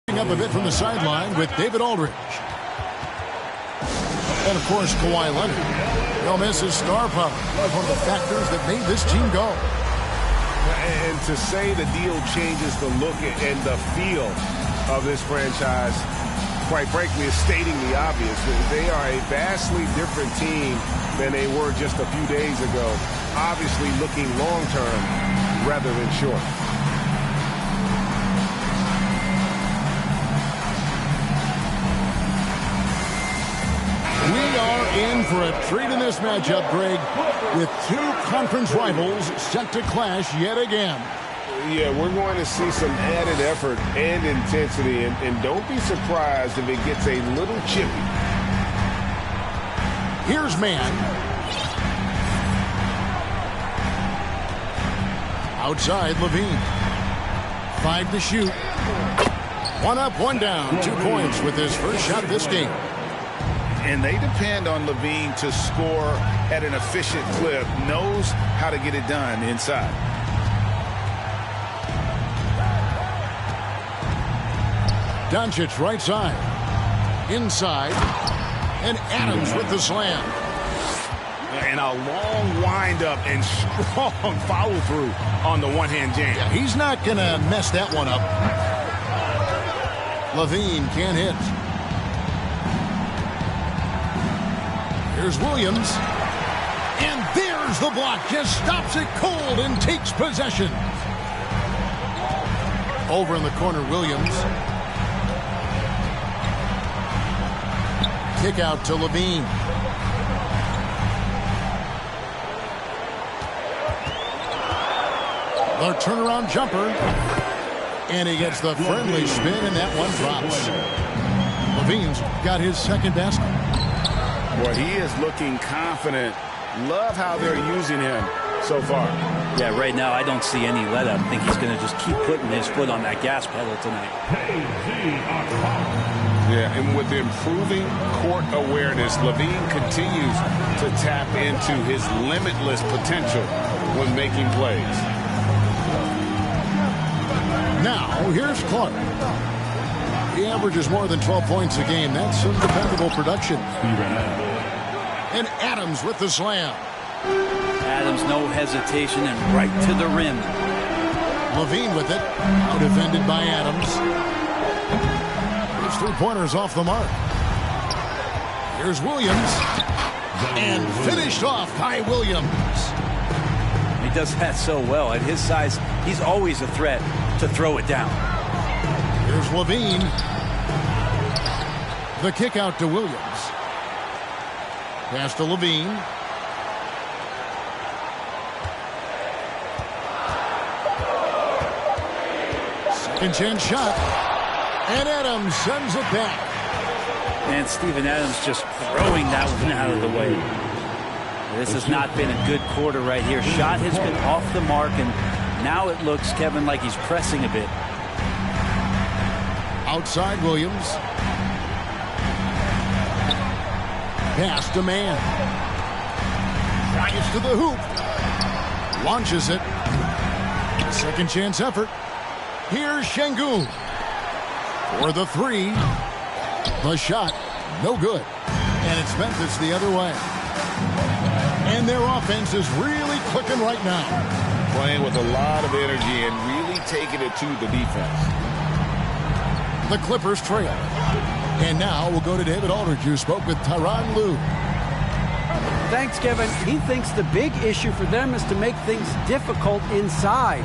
Up a bit from the sideline with David Aldridge. And, of course, Kawhi Leonard. He'll miss his star power. One of the factors that made this team go. And to say the deal changes the look and the feel of this franchise, quite frankly, is stating the obvious. They are a vastly different team than they were just a few days ago. Obviously looking long-term rather than short. We are in for a treat in this matchup, Greg, with two conference rivals set to clash yet again. Yeah, we're going to see some added effort and intensity, and don't be surprised if it gets a little chippy. Here's man. Outside, Levine. 5 to shoot. 1 up, 1 down. 2 points with his first shot of this game. And they depend on Levine to score at an efficient clip, knows how to get it done inside. Doncic right side. Inside. And Adams with the slam. And a long windup and strong follow through on the one-hand jam. Yeah, he's not going to mess that one up. Levine can't hit. Here's Williams. And there's the block. Just stops it cold and takes possession. Over in the corner, Williams. Kick out to Levine. The turnaround jumper. And he gets the friendly spin, and that one drops. Levine's got his second basket. Well, he is looking confident. Love how they're using him so far. Yeah, right now I don't see any let up. I think he's going to just keep putting his foot on that gas pedal tonight. Yeah, and with improving court awareness, Levine continues to tap into his limitless potential when making plays. Now, here's Clark. He averages more than 12 points a game. That's some dependable production. And Adams with the slam. Adams, no hesitation, and right to the rim. Levine with it. Now defended by Adams. His three-pointers off the mark. Here's Williams. And finished off by Williams. He does that so well. At his size, he's always a threat to throw it down. Here's Levine. The kick out to Williams. Pass to Levine. Second chance shot. And Adams sends it back. And Steven Adams just throwing that one out of the way. This has not been a good quarter right here. Shot has been off the mark, and now it looks, Kevin, like he's pressing a bit. Outside Williams. Pass to man. Drives to the hoop. Launches it. Second chance effort. Here's Şengün. For the three. The shot. No good. And it's Memphis the other way. And their offense is really clicking right now. Playing with a lot of energy and really taking it to the defense. The Clippers trail. And now we'll go to David Aldridge, who spoke with Tyronn Lue. Thanks, Kevin. He thinks the big issue for them is to make things difficult inside.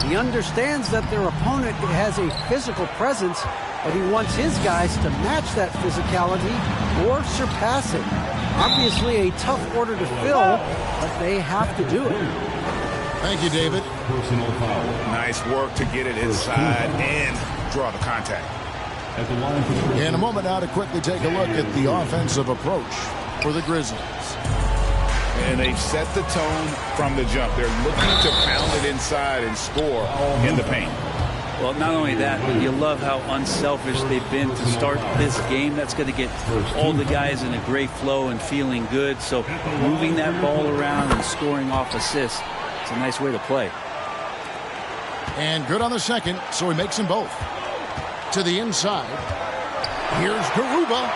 He understands that their opponent has a physical presence, but he wants his guys to match that physicality or surpass it. Obviously a tough order to fill, but they have to do it. Thank you, David. Nice work to get it inside and draw the contact. In a moment now to quickly take a look at the offensive approach for the Grizzlies. And they've set the tone from the jump. They're looking to pound it inside and score in the paint. Well, not only that, but you love how unselfish they've been to start this game. That's going to get all the guys in a great flow and feeling good. So moving that ball around and scoring off assists, it's a nice way to play. And good on the second, so he makes them both. to the inside. Here's Garuba.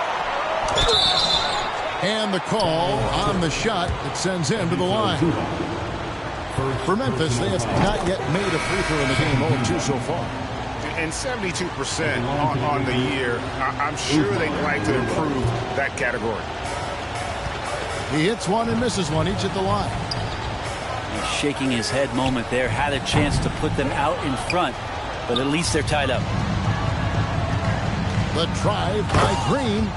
And the call on the shot that sends him to the line. For Memphis, they have not yet made a free throw in the game, 0-2 so far. And 72% on the year. I'm sure they'd like to improve that category. He hits one and misses one, each at the line. He's shaking his head moment there. Had a chance to put them out in front, but at least they're tied up. The drive by Green,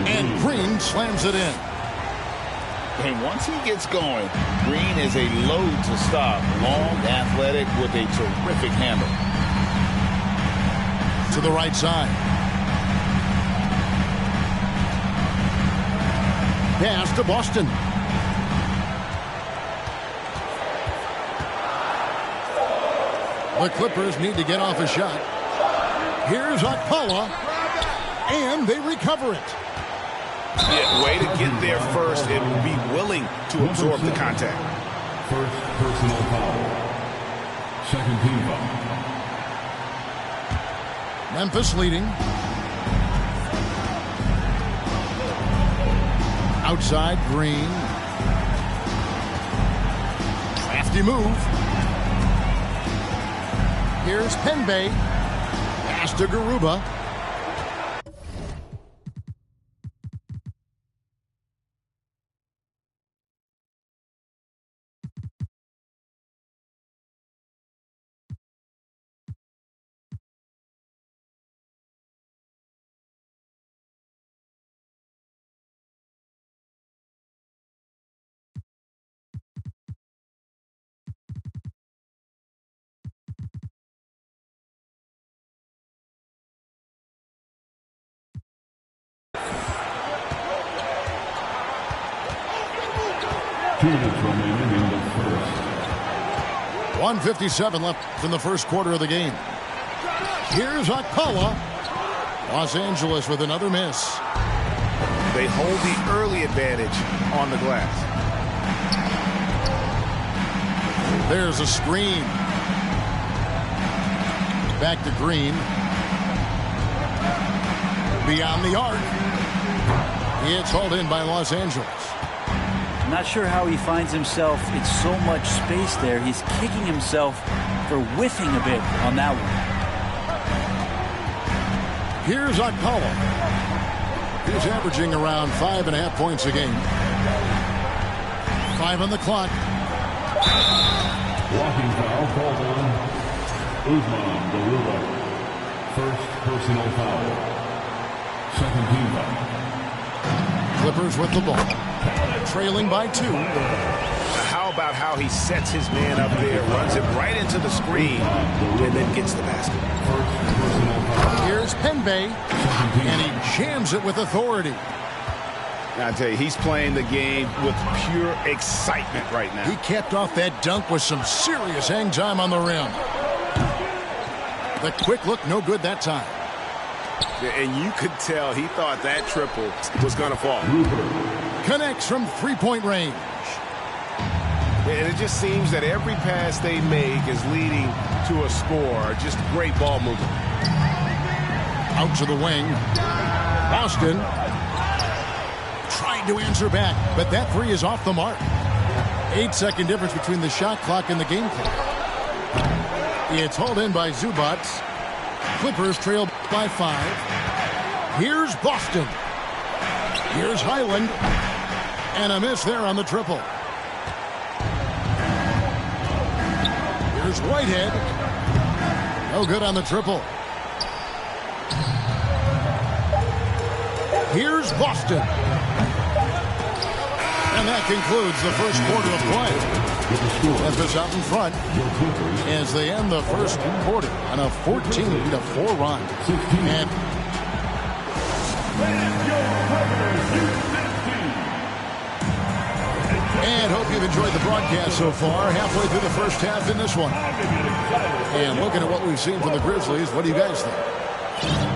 and Green slams it in. And once he gets going, Green is a load to stop. Long, athletic, with a terrific handle. To the right side. Pass to Boston. The Clippers need to get off a shot. Here's Okpala, and they recover it. Yeah, way to get there first and be willing to absorb the contact. First personal foul. Second team foul. Memphis leading. Outside, Green. Crafty move. Here's Penbay. Pass to Garuba. Remaining in the first. 1:57 left in the first quarter of the game. Here's Okpala. Los Angeles with another miss. They hold the early advantage on the glass. There's a screen. Back to Green. Beyond the arc. It's hauled in by Los Angeles. Not sure how he finds himself in so much space there. He's kicking himself for whiffing a bit on that one. Here's Okpala. He's averaging around 5.5 points a game. 5 on the clock. Walking foul called on Usman Garuba. First personal foul. Second team foul. Clippers with the ball. Trailing by 2. How about how he sets his man up there, runs it right into the screen, and then gets the basket. Here's Penbay, and he jams it with authority. I tell you, he's playing the game with pure excitement right now. He capped off that dunk with some serious hang time on the rim. The quick look, no good that time. And you could tell he thought that triple was going to fall. Connects from three-point range. And it just seems that every pass they make is leading to a score. Just great ball movement. Out to the wing. Boston trying to answer back, but that three is off the mark. 8-second difference between the shot clock and the game clock. It's hauled in by Zubac. Clippers trail by 5. Here's Boston. Here's Highland. And a miss there on the triple. Here's Whitehead. No good on the triple. Here's Boston. And that concludes the first quarter of play. Memphis out in front as they end the first quarter on a 14-4 run. And hope you've enjoyed the broadcast so far. Halfway through the first half in this one. And looking at what we've seen from the Grizzlies, what do you guys think?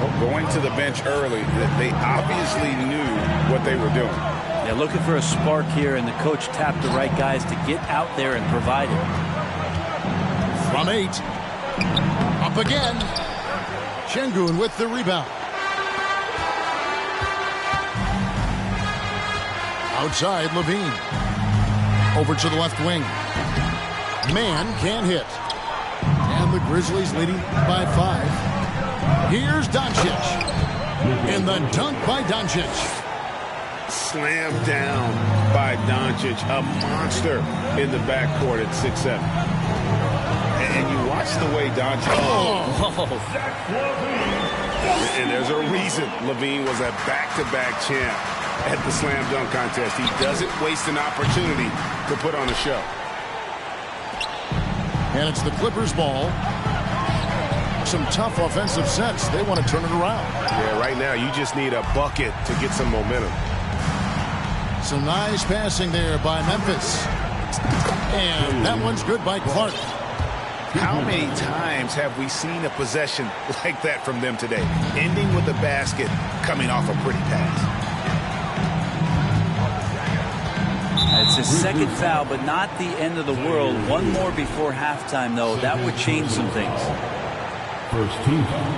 Well, going to the bench early, they obviously knew what they were doing. Yeah, looking for a spark here, and the coach tapped the right guys to get out there and provide it. From 8. Up again. Şengün with the rebound. Outside, Levine. Over to the left wing. Man can't hit. And the Grizzlies leading by 5. Here's Doncic. And the dunk by Doncic. Slammed down by Doncic. A monster in the backcourt at 6'7". And you watch the way Doncic... And there's a reason Levine was a back-to-back champ at the slam dunk contest. He doesn't waste an opportunity to put on a show. And it's the Clippers' ball. Some tough offensive sets. They want to turn it around. Yeah, right now you just need a bucket to get some momentum. Some nice passing there by Memphis. And that one's good by Clark. How many times have we seen a possession like that from them today? Ending with a basket, coming off a pretty pass. It's his second foul, but not the end of the world. One more before halftime, though. That would change some things. First team foul.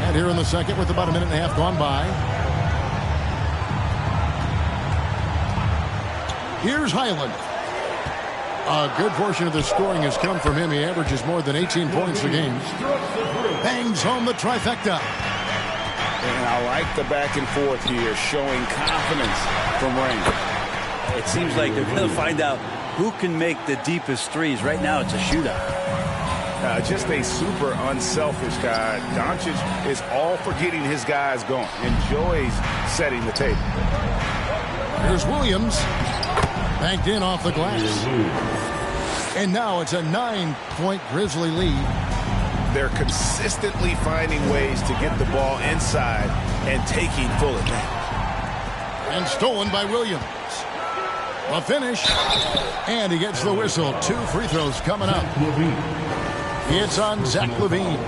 And here in the second with about a minute and a half gone by. Here's Highland. A good portion of the scoring has come from him. He averages more than 18 points a game. Bangs home the trifecta. And I like the back and forth here, showing confidence from range. It seems like they're going to find out who can make the deepest threes. Right now, it's a shootout. Just a super unselfish guy. Doncic is all for getting his guys going. Enjoys setting the table. Here's Williams. Banked in off the glass. And now it's a 9-point Grizzly lead. They're consistently finding ways to get the ball inside and taking full advantage. And stolen by Williams. A finish. And he gets the whistle. 2 free throws coming up. It's on Zach LaVine.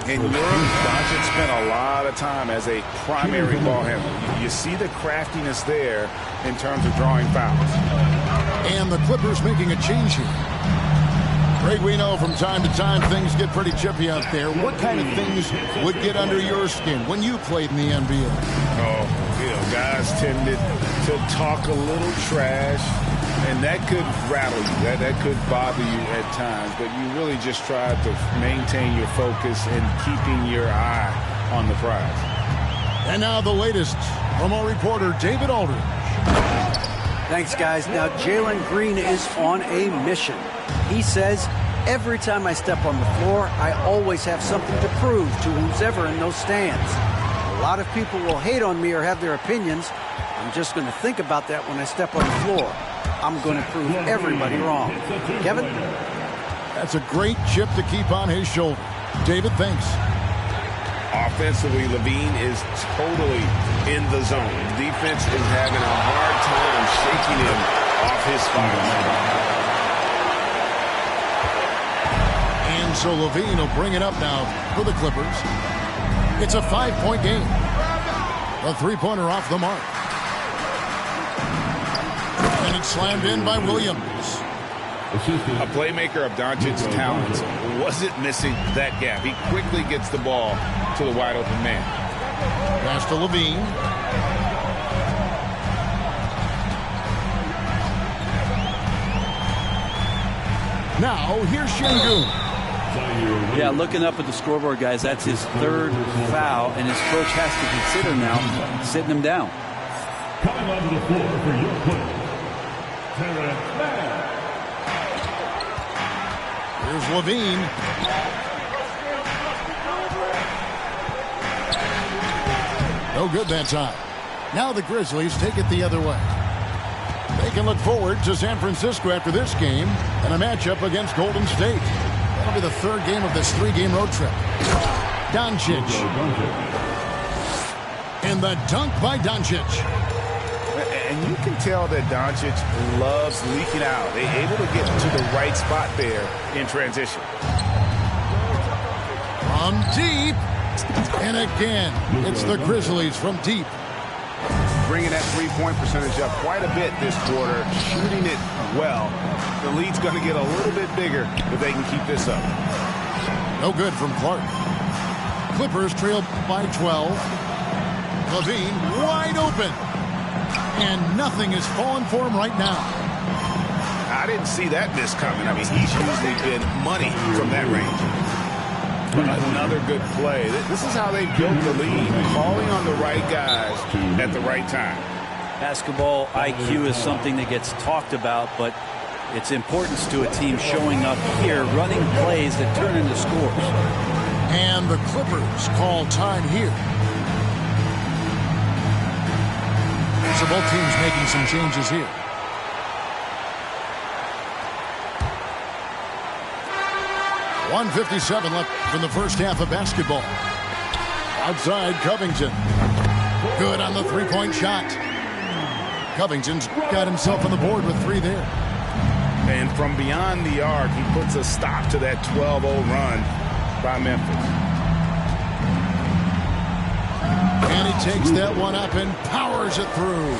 In Europe, Doncic spent a lot of time as a primary ball handler. You see the craftiness there in terms of drawing fouls. And the Clippers making a change here. Greg, we know from time to time things get pretty chippy out there. What kind of things would get under your skin when you played in the NBA? Oh, guys tended to talk a little trash, and that could rattle you. That could bother you at times, but you really just try to maintain your focus and keeping your eye on the prize. And now the latest from our reporter, David Aldridge. Thanks, guys. Now, Jalen Green is on a mission. He says, every time I step on the floor, I always have something to prove to who's ever in those stands. A lot of people will hate on me or have their opinions. I'm just going to think about that when I step on the floor. I'm going to prove everybody wrong. Kevin? That's a great chip to keep on his shoulder. David, thanks. Offensively, LaVine is totally in the zone. Defense is having a hard time shaking him off his spot. And so LaVine will bring it up now for the Clippers. It's a 5-point game. A three-pointer off the mark. And it's slammed in by Williams. A playmaker of Doncic's talents wasn't missing that gap. He quickly gets the ball to the wide open man. Pass to LaVine. Now here's Şengün. Yeah, looking up at the scoreboard, guys, that's his 3rd foul, and his coach has to consider now sitting him down. Coming onto the floor for your player, Terrence Mann. Here's LaVine. No good that time. Now the Grizzlies take it the other way. They can look forward to San Francisco after this game and a matchup against Golden State. That'll be the 3rd game of this 3-game road trip. Doncic. And the dunk by Doncic. And you can tell that Doncic loves leaking out. They're able to get to the right spot there in transition. From deep. And again, it's the Grizzlies from deep. bringing that three-point percentage up quite a bit this quarter, shooting it well. The lead's going to get a little bit bigger if they can keep this up. No good from Clark. Clippers trail by 12. Levine wide open. And nothing is falling for him right now. I didn't see that miss coming. I mean, he's usually been money from that range. Another good play. This is how they built the lead, calling on the right guys at the right time. Basketball IQ is something that gets talked about, but its importance to a team showing up here, running plays that turn into scores. And the Clippers call time here. So both teams making some changes here. .157 left from the first half of basketball. Outside, Covington. Good on the three-point shot. Covington's got himself on the board with 3 there. And from beyond the arc, he puts a stop to that 12-0 run by Memphis. And he takes that one up and powers it through.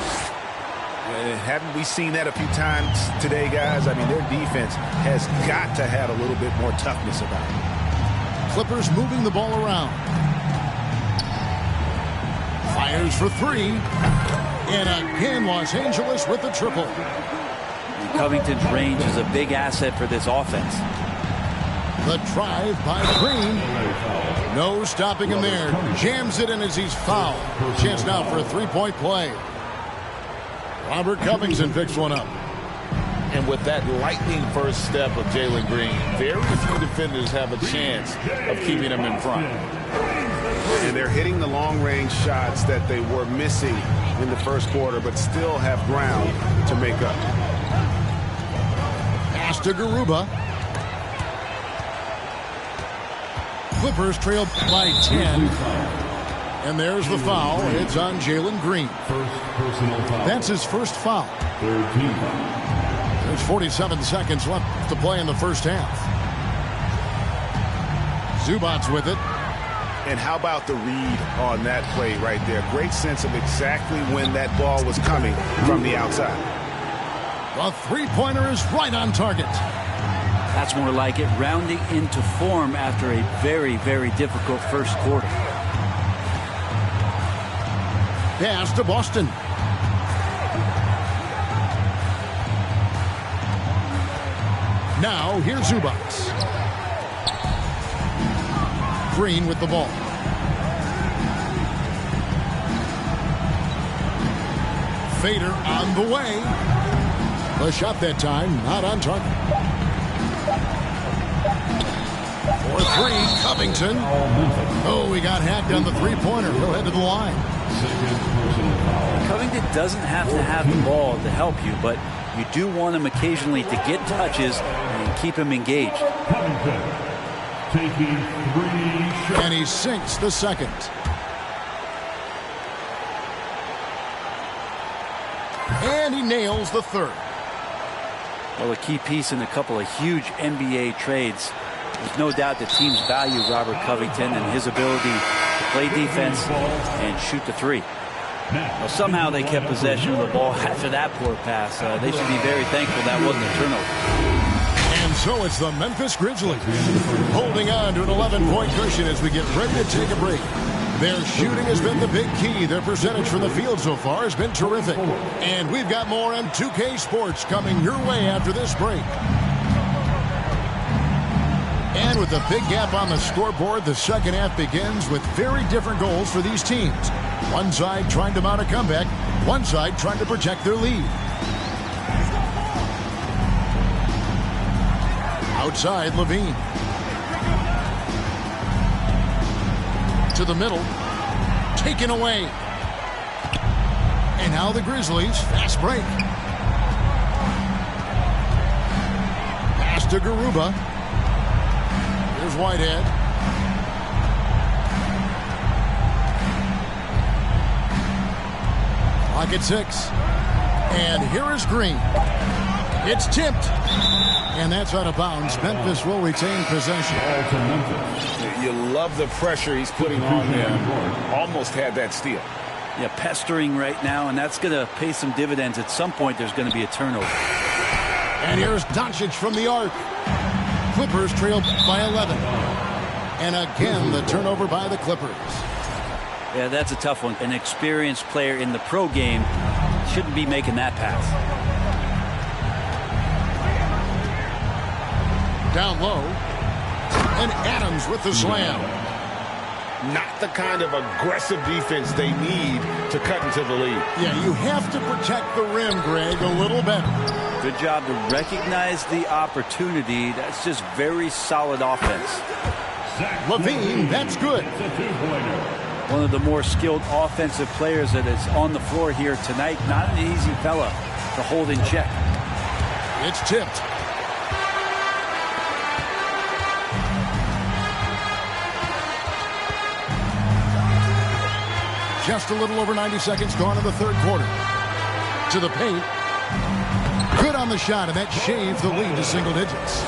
Haven't we seen that a few times today, guys? I mean, their defense has got to have a little bit more toughness about it. Clippers moving the ball around. Fires for 3. And again, Los Angeles with the triple. Covington's range is a big asset for this offense. The drive by Green. No stopping him there. Jams it in as he's fouled. Chance now for a three-point play. Robert Covington picks one up. And with that lightning first step of Jalen Green, very few defenders have a chance of keeping him in front. And they're hitting the long-range shots that they were missing in the first quarter, but still have ground to make up. Pass to Garuba. Clippers trail by 10. And there's the foul. It's on Jalen Green. That's his first foul. There's 47 seconds left to play in the first half. Zubac's with it. And how about the read on that play right there? Great sense of exactly when that ball was coming from the outside. The three-pointer is right on target. That's more like it, rounding into form after a very, very difficult first quarter. Pass to Boston. Now here's Zubac. Green with the ball. Fader on the way. The shot that time not on target. For 3, Covington. Oh, he got hacked on the three-pointer. He'll head to the line. Covington doesn't have to have the ball to help you, but you do want him occasionally to get touches and keep him engaged. Covington taking 3 shots. And he sinks the second. And he nails the third. Well, a key piece in a couple of huge NBA trades. There's no doubt that teams value Robert Covington and his ability to play defense and shoot the 3. Well, somehow they kept possession of the ball after that poor pass. They should be very thankful that wasn't a turnover. And so it's the Memphis Grizzlies holding on to an 11-point cushion as we get ready to take a break. Their shooting has been the big key. Their percentage from the field so far has been terrific. And we've got more on 2K Sports coming your way after this break. And with a big gap on the scoreboard, the second half begins with very different goals for these teams. One side trying to mount a comeback, one side trying to protect their lead. Outside, Levine. To the middle. Taken away. And now the Grizzlies. Fast break. Pass to Garuba. Here's Whitehead. Clock at 6. And here is Green. It's tipped. And that's out of bounds. Memphis will retain possession. You love the pressure he's putting on them. Almost had that steal. Yeah, pestering right now, and that's going to pay some dividends. At some point, there's going to be a turnover. And here's Doncic from the arc. Clippers trail by 11. And again, the turnover by the Clippers. Yeah, that's a tough one. An experienced player in the pro game shouldn't be making that pass. Down low. And Adams with the slam. Not the kind of aggressive defense they need to cut into the lead. Yeah, you have to protect the rim, Greg, a little better. Good job to recognize the opportunity. That's just very solid offense. Levine, that's good. One of the more skilled offensive players that is on the floor here tonight. Not an easy fella to hold in check. It's tipped. Just a little over 90 seconds gone in the third quarter. To the paint. Good on the shot, and that shaves the lead to single digits.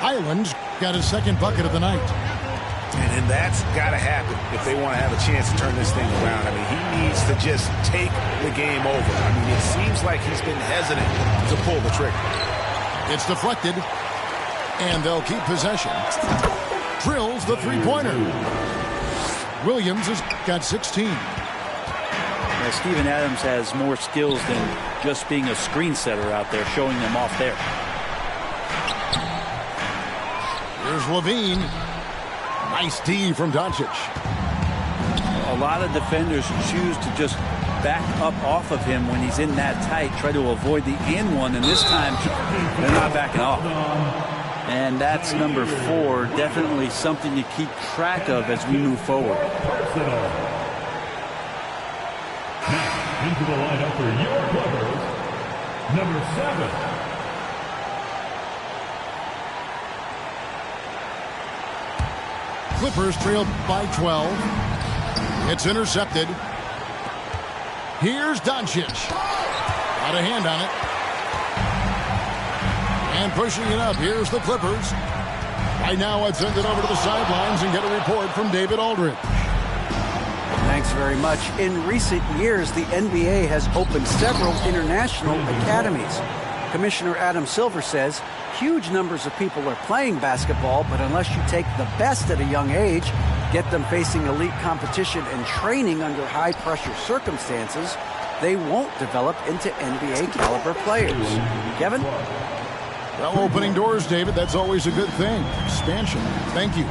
Highland's got his second bucket of the night. And that's got to happen if they want to have a chance to turn this thing around. I mean, he needs to just take the game over. I mean, it seems like he's been hesitant to pull the trigger. It's deflected, and they'll keep possession. Drills the three-pointer. Williams has got 16. Now, Steven Adams has more skills than just being a screen setter out there, showing them off there. Here's Levine. Nice D from Doncic. A lot of defenders choose to just back up off of him when he's in that tight, try to avoid the and one, and this time they're not backing off. And that's number 4, definitely something to keep track of as we move forward. Into the lineup for your Clippers, number 7. Clippers trail by 12. It's intercepted. Here's Doncic. Got a hand on it. And pushing it up, here's the Clippers. Right now, I'd send it over to the sidelines and get a report from David Aldridge. Thanks very much. In recent years, the NBA has opened several international academies. Commissioner Adam Silver says huge numbers of people are playing basketball, but unless you take the best at a young age, get them facing elite competition and training under high-pressure circumstances, they won't develop into NBA-caliber players. Kevin? Well, opening doors, David, that's always a good thing. Expansion. Thank you.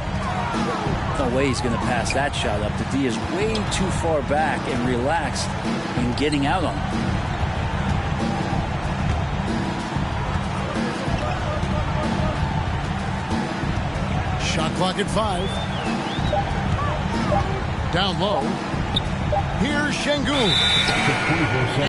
No way he's going to pass that shot up. The D is way too far back and relaxed in getting out on it. Shot clock at 5. Down low. Here's Şengün.